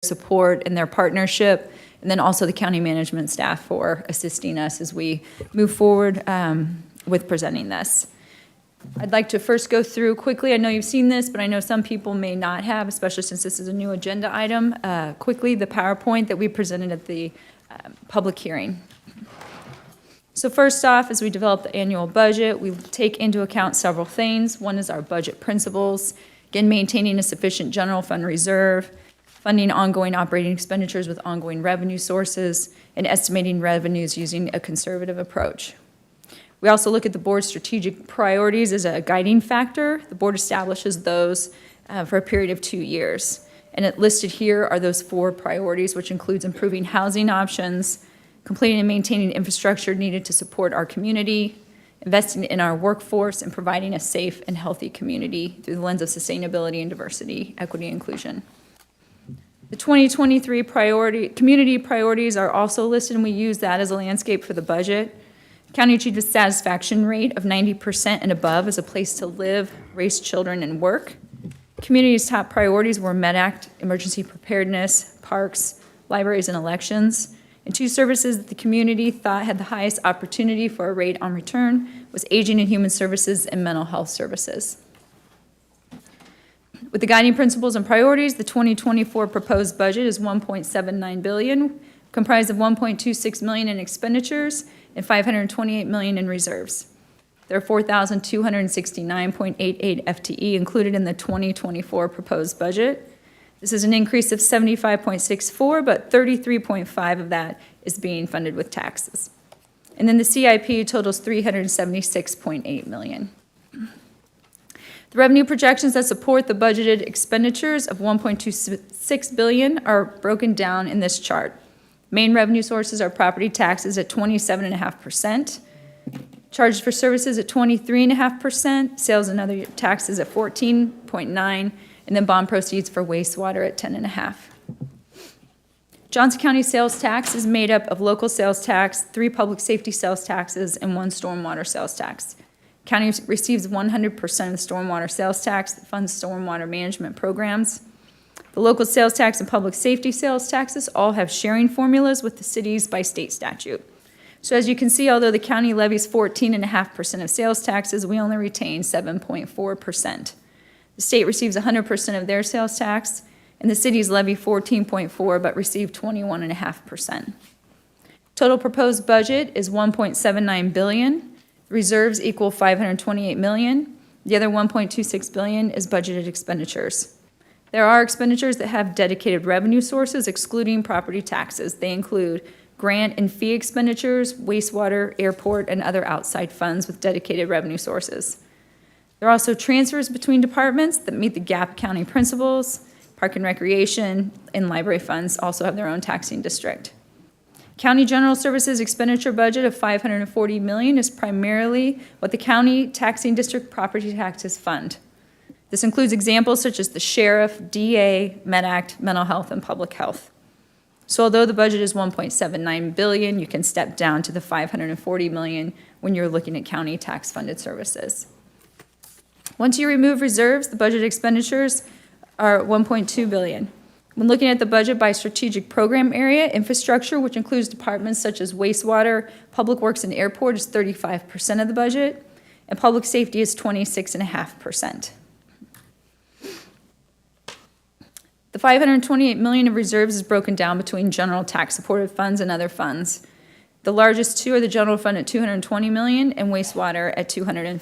support and their partnership, and then also the county management staff for assisting us as we move forward with presenting this. I'd like to first go through quickly, I know you've seen this, but I know some people may not have, especially since this is a new agenda item, quickly the PowerPoint that we presented at the public hearing. So first off, as we develop the annual budget, we take into account several things. One is our budget principles, again, maintaining a sufficient general fund reserve, funding ongoing operating expenditures with ongoing revenue sources, and estimating revenues using a conservative approach. We also look at the board's strategic priorities as a guiding factor. The board establishes those for a period of 2 years. And it listed here are those 4 priorities, which includes improving housing options, completing and maintaining infrastructure needed to support our community, investing in our workforce, and providing a safe and healthy community through the lens of sustainability and diversity, equity, and inclusion. The 2023 community priorities are also listed, and we use that as a landscape for the budget. County achieved a satisfaction rate of 90% and above as a place to live, raise children, and work. Community's top priorities were MedAct, emergency preparedness, parks, libraries, and elections. And 2 services that the community thought had the highest opportunity for a rate on return was aging and human services and mental health services. With the guiding principles and priorities, the 2024 proposed budget is $1.79 billion, comprised of $1.26 million in expenditures and $528 million in reserves. There are 4,269.88 FTE included in the 2024 proposed budget. This is an increase of 75.64, but 33.5 of that is being funded with taxes. And then the CIP totals $376.8 million. The revenue projections that support the budgeted expenditures of $1.26 billion are broken down in this chart. Main revenue sources are property taxes at 27.5%, charges for services at 23.5%, sales and other taxes at 14.9%, and then bond proceeds for wastewater at 10.5%. Johnson County sales tax is made up of local sales tax, 3 public safety sales taxes, and 1 stormwater sales tax. County receives 100% of the stormwater sales tax that funds stormwater management programs. The local sales tax and public safety sales taxes all have sharing formulas with the cities by state statute. So as you can see, although the county levies 14.5% of sales taxes, we only retain 7.4%. The state receives 100% of their sales tax, and the cities levy 14.4% but receive 21.5%. Total proposed budget is $1.79 billion. Reserves equal $528 million. The other $1.26 billion is budgeted expenditures. There are expenditures that have dedicated revenue sources excluding property taxes. They include grant and fee expenditures, wastewater, airport, and other outside funds with dedicated revenue sources. There are also transfers between departments that meet the GAAP accounting principles. Park and Recreation and library funds also have their own taxing district. County General Services expenditure budget of $540 million is primarily what the county taxing district property taxes fund. This includes examples such as the sheriff, DA, MedAct, mental health, and public health. So although the budget is $1.79 billion, you can step down to the $540 million when you're looking at county tax-funded services. Once you remove reserves, the budget expenditures are $1.2 billion. When looking at the budget by strategic program area, infrastructure, which includes departments such as wastewater, public works, and airport, is 35% of the budget, and public safety is 26.5%. The $528 million of reserves is broken down between general tax-supported funds and other funds. The largest 2 are the general fund at $220 million and wastewater at $205 million.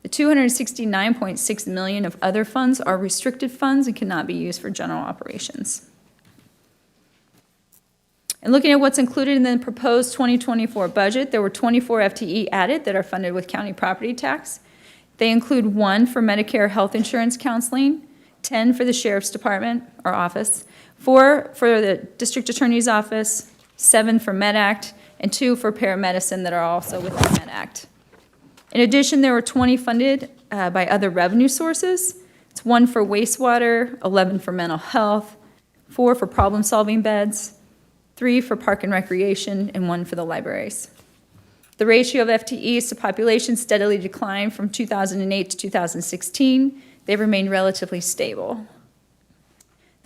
The $269.6 million of other funds are restricted funds and cannot be used for general operations. And looking at what's included in the proposed 2024 budget, there were 24 FTE added that are funded with county property tax. They include 1 for Medicare health insurance counseling, 10 for the Sheriff's Department or office, 4 for the District Attorney's Office, 7 for MedAct, and 2 for paramedicine that are also within MedAct. In addition, there were 20 funded by other revenue sources. It's 1 for wastewater, 11 for mental health, 4 for problem-solving beds, 3 for park and recreation, and 1 for the libraries. The ratio of FTEs to population steadily declined from 2008 to 2016. They've remained relatively stable.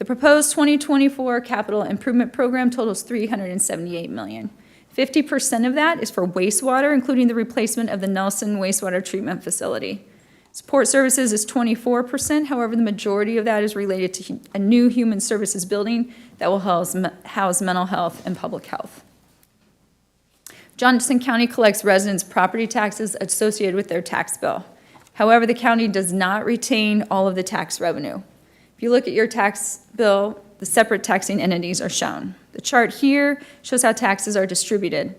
The proposed 2024 capital improvement program totals $378 million. 50% of that is for wastewater, including the replacement of the Nelson wastewater treatment facility. Support services is 24%. However, the majority of that is related to a new human services building that will house mental health and public health. Johnson County collects residents' property taxes associated with their tax bill. However, the county does not retain all of the tax revenue. If you look at your tax bill, the separate taxing entities are shown. The chart here shows how taxes are distributed.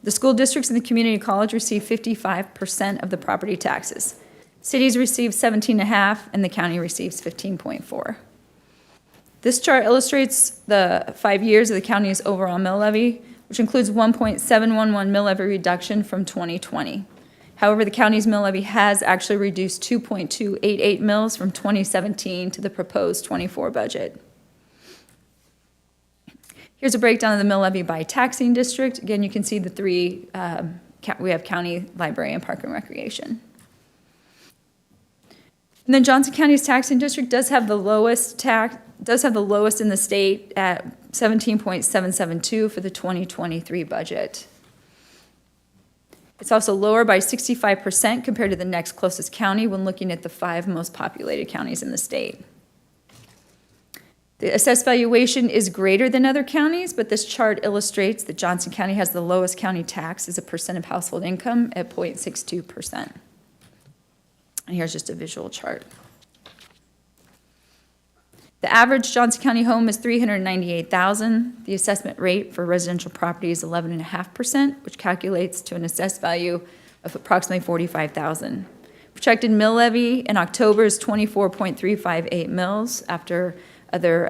The school districts and the community college receive 55% of the property taxes. Cities receive 17.5%, and the county receives 15.4%. This chart illustrates the 5 years of the county's overall mill levy, which includes 1.711 mill levy reduction from 2020. However, the county's mill levy has actually reduced 2.288 mills from 2017 to the proposed 24 budget. Here's a breakdown of the mill levy by taxing district. Again, you can see the three, we have county, library, and park and recreation. And then Johnson County's taxing district does have the lowest in the state at 17.772 for the 2023 budget. It's also lower by 65% compared to the next closest county when looking at the 5 most populated counties in the state. The assessed valuation is greater than other counties, but this chart illustrates that Johnson County has the lowest county tax as a percent of household income at 0.62%. And here's just a visual chart. The average Johnson County home is $398,000. The assessment rate for residential property is 11.5%, which calculates to an assessed value of approximately $45,000. Projected mill levy in October is 24.358 mills after other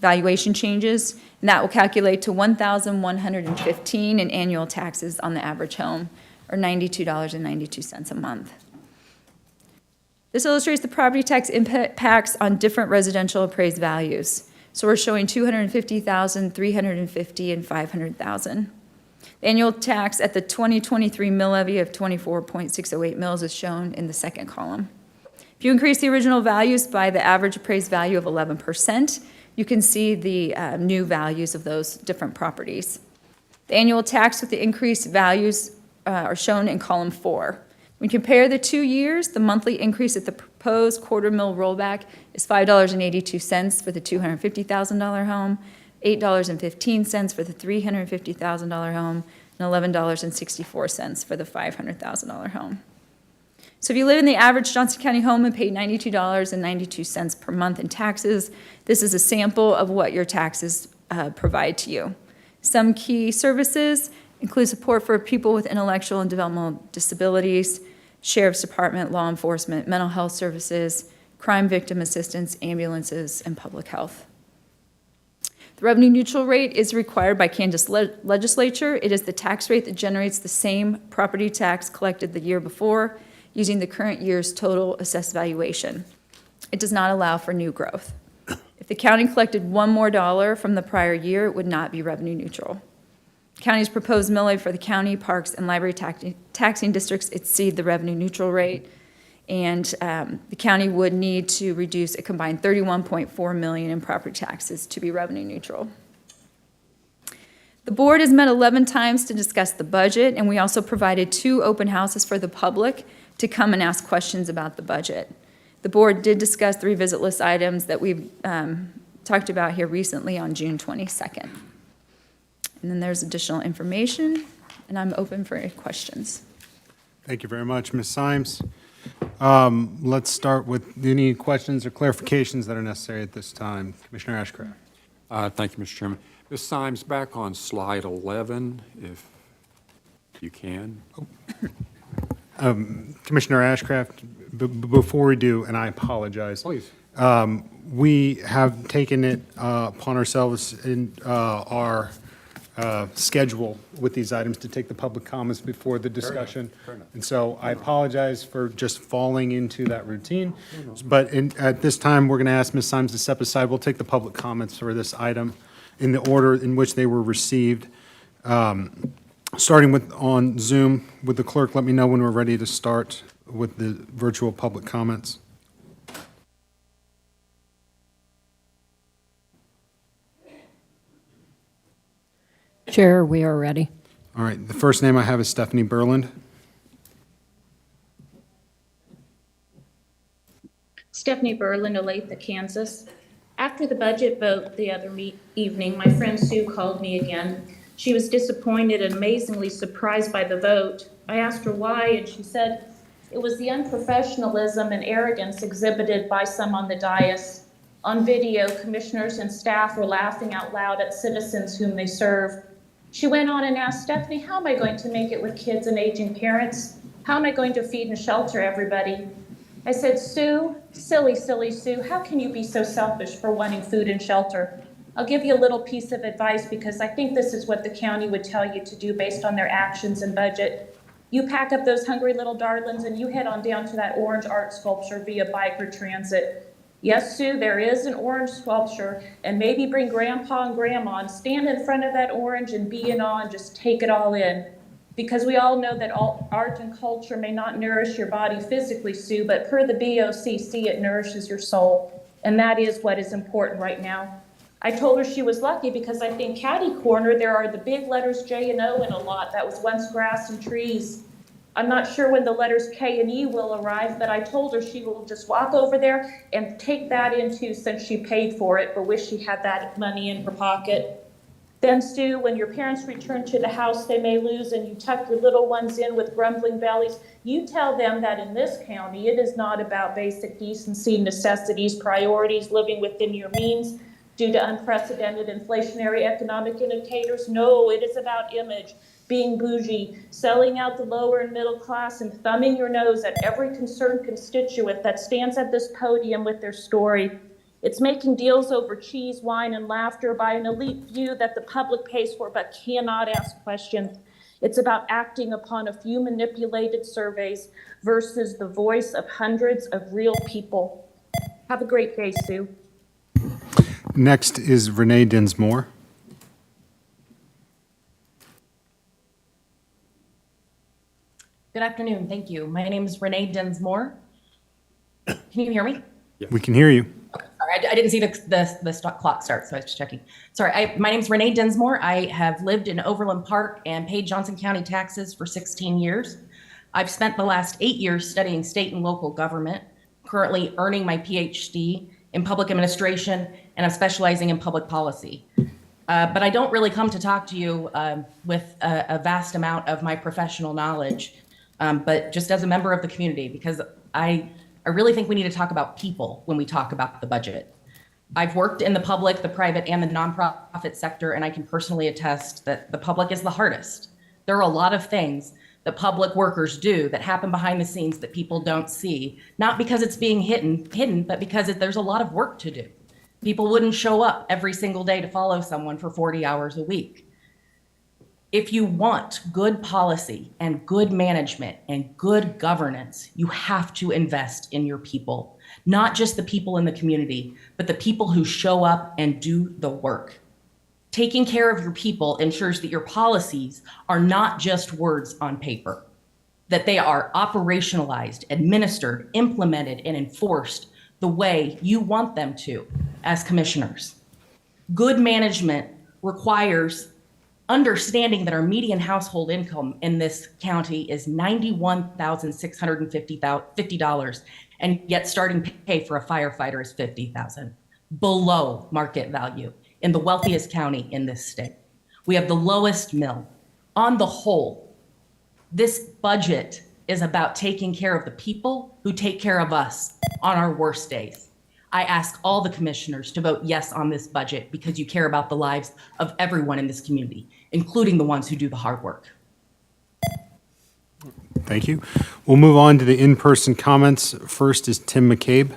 valuation changes, and that will calculate to $1,115 in annual taxes on the average home, or $92.92 a month. This illustrates the property tax impacts on different residential appraised values. So we're showing $250,000, $350,000, and $500,000. The annual tax at the 2023 mill levy of 24.608 mills is shown in the second column. If you increase the original values by the average appraised value of 11%, you can see the new values of those different properties. The annual tax with the increased values are shown in column 4. When you compare the 2 years, the monthly increase at the proposed quarter mill rollback is $5.82 for the $250,000 home, $8.15 for the $350,000 home, and $11.64 for the $500,000 home. So if you live in the average Johnson County home and pay $92.92 per month in taxes, this is a sample of what your taxes provide to you. Some key services include support for people with intellectual and developmental disabilities, Sheriff's Department, law enforcement, mental health services, crime victim assistance, ambulances, and public health. The revenue neutral rate is required by Kansas legislature. It is the tax rate that generates the same property tax collected the year before using the current year's total assessed valuation. It does not allow for new growth. If the county collected $1 more from the prior year, it would not be revenue neutral. The county's proposed mill levy for the county, parks, and library taxing districts exceed the revenue neutral rate, and the county would need to reduce a combined $31.4 million in property taxes to be revenue neutral. The board has met 11 times to discuss the budget, and we also provided 2 open houses for the public to come and ask questions about the budget. The board did discuss the revisit list items that we've talked about here recently on June 22nd. And then there's additional information, and I'm open for any questions. Thank you very much, Ms. Symes. Let's start with any questions or clarifications that are necessary at this time. Commissioner Ashcraft. Thank you, Mr. Chairman. Ms. Symes, back on slide 11, if you can. Commissioner Ashcraft, before we do, and I apologize. Please. We have taken it upon ourselves in our schedule with these items to take the public comments before the discussion. Fair enough. And so I apologize for just falling into that routine. But at this time, we're going to ask Ms. Symes to step aside. We'll take the public comments for this item in the order in which they were received. Starting with on Zoom, with the clerk, let me know when we're ready to start with the virtual public comments. Chair, we are ready. All right, the first name I have is Stephanie Berland. Stephanie Berlin, Olathe, Kansas. After the budget vote the other evening, my friend Sue called me again. She was disappointed and amazingly surprised by the vote. I asked her why, and she said it was the unprofessionalism and arrogance exhibited by some on the dais. On video, commissioners and staff were laughing out loud at citizens whom they serve. She went on and asked, Stephanie, how am I going to make it with kids and aging parents? How am I going to feed and shelter everybody? I said, Sue, silly Sue, how can you be so selfish for wanting food and shelter? I'll give you a little piece of advice because I think this is what the county would tell you to do based on their actions and budget. You pack up those hungry little darlings and you head on down to that orange art sculpture via bike or transit. Yes, Sue, there is an orange sculpture, and maybe bring grandpa and grandma and stand in front of that orange and be in awe and just take it all in. Because we all know that all art and culture may not nourish your body physically, Sue, but per the BOCC, it nourishes your soul. And that is what is important right now. I told her she was lucky because I think catty corner, there are the big letters J and O in a lot that was once grass and trees. I'm not sure when the letters K and E will arrive, but I told her she will just walk over there and take that into since she paid for it, but wish she had that money in her pocket. Then, Sue, when your parents return to the house they may lose and you tuck your little ones in with grumbling bellies, you tell them that in this county, it is not about basic decency, necessities, priorities, living within your means due to unprecedented inflationary economic indicators. No, it is about image, being bougie, selling out the lower and middle class, and thumbing your nose at every concerned constituent that stands at this podium with their story. It's making deals over cheese, wine, and laughter by an elite few that the public pays for but cannot ask questions. It's about acting upon a few manipulated surveys versus the voice of hundreds of real people. Have a great day, Sue. Next is Renee Dinsmore. Good afternoon, thank you. My name is Renee Dinsmore. Can you hear me? We can hear you. Okay, sorry, I didn't see the clock start, so I was just checking. Sorry, my name's Renee Dinsmore. I have lived in Overland Park and paid Johnson County taxes for 16 years. I've spent the last 8 years studying state and local government, currently earning my PhD in public administration, and I'm specializing in public policy. But I don't really come to talk to you with a vast amount of my professional knowledge, but just as a member of the community, because I really think we need to talk about people when we talk about the budget. I've worked in the public, the private, and the nonprofit sector, and I can personally attest that the public is the hardest. There are a lot of things that public workers do that happen behind the scenes that people don't see, not because it's being hidden, but because there's a lot of work to do. People wouldn't show up every single day to follow someone for 40 hours a week. If you want good policy and good management and good governance, you have to invest in your people, not just the people in the community, but the people who show up and do the work. Taking care of your people ensures that your policies are not just words on paper, that they are operationalized, administered, implemented, and enforced the way you want them to as commissioners. Good management requires understanding that our median household income in this county is $91,650, and yet starting pay for a firefighter is $50,000, below market value in the wealthiest county in this state. We have the lowest mill. On the whole, this budget is about taking care of the people who take care of us on our worst days. I ask all the commissioners to vote yes on this budget because you care about the lives of everyone in this community, including the ones who do the hard work. Thank you. We'll move on to the in-person comments. First is Tim McCabe.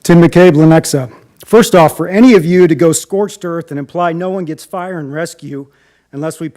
Tim McCabe, Lenexa. First off, for any of you to go scorched earth and imply no one gets fire and rescue unless we pass